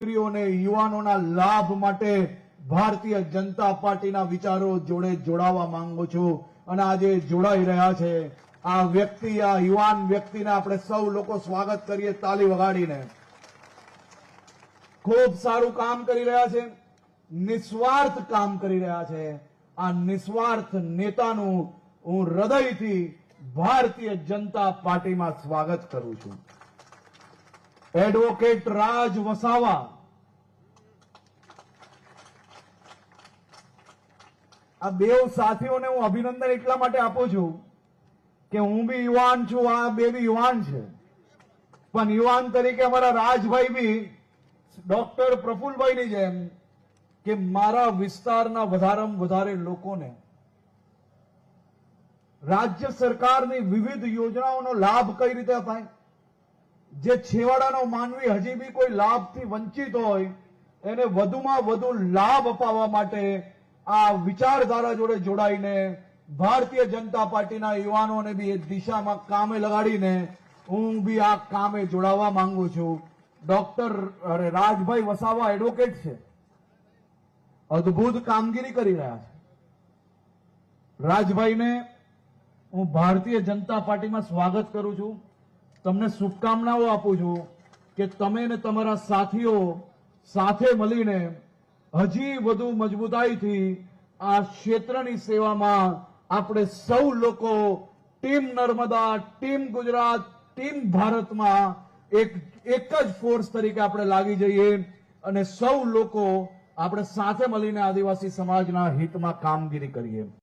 દીકરીઓને યુવાનોના લાભ માટે ભારતીય જનતા પાર્ટીના વિચારો જોડે જોડાવા માંગુ છું અને આજે જોડાઈ રહ્યા છે આ વ્યક્તિ, આ યુવાન વ્યક્તિને આપણે સૌ લોકો સ્વાગત કરીએ તાલી વગાડીને। ખૂબ સારું કામ કરી રહ્યા છે, નિસ્વાર્થ કામ કરી રહ્યા છે। આ નિસ્વાર્થ નેતાનું હું હૃદયથી ભારતીય જનતા પાર્ટીમાં સ્વાગત કરું છું। એડવોકેટ રાજ વસાવા, આ બેવ સાથીઓને હું અભિનંદન એટલા માટે આપું છું કે હું બી યુવાન છું, આ બે બી યુવાન છે, પણ યુવાન તરીકે અમારા રાજભાઈ બી ડોક્ટર પ્રફુલભાઈની જેમ કે મારા વિસ્તારના વધારેમાં વધારે લોકોને રાજ્ય સરકારની વિવિધ યોજનાઓનો લાભ કઈ રીતે અપાય, જે છેવાડાનો માનવી હજી બી કોઈ લાભથી વંચિત હોય એને વધુમાં વધુ લાભ અપાવવા માટે આ વિચારધારા જોડે જોડાઈને ભારતીય જનતા પાર્ટીના યુવાનોને બી એ દિશામાં કામે લગાડીને હું બી આ કામે જોડાવા માંગુ છું। ડોક્ટર રાજભાઈ વસાવા એડવોકેટ છે, અદ્ભુત કામગીરી કરી રહ્યા છે। રાજભાઈને હું ભારતીય જનતા પાર્ટીમાં સ્વાગત કરું છું, તમને શુભકામનાઓ આપું છું કે તમે ને તમારા સાથીઓ સાથે મળીને હજી વધુ મજબૂતાઈથી આ ક્ષેત્રની સેવામાં આપણે સૌ લોકો team Narmada, team Gujarat, team ભારતમાં એક જ ફોર્સ તરીકે આપણે લાગી જઈએ અને સૌ લોકો આપણે સાથે મળીને આદિવાસી સમાજના હિતમાં કામગીરી કરીએ।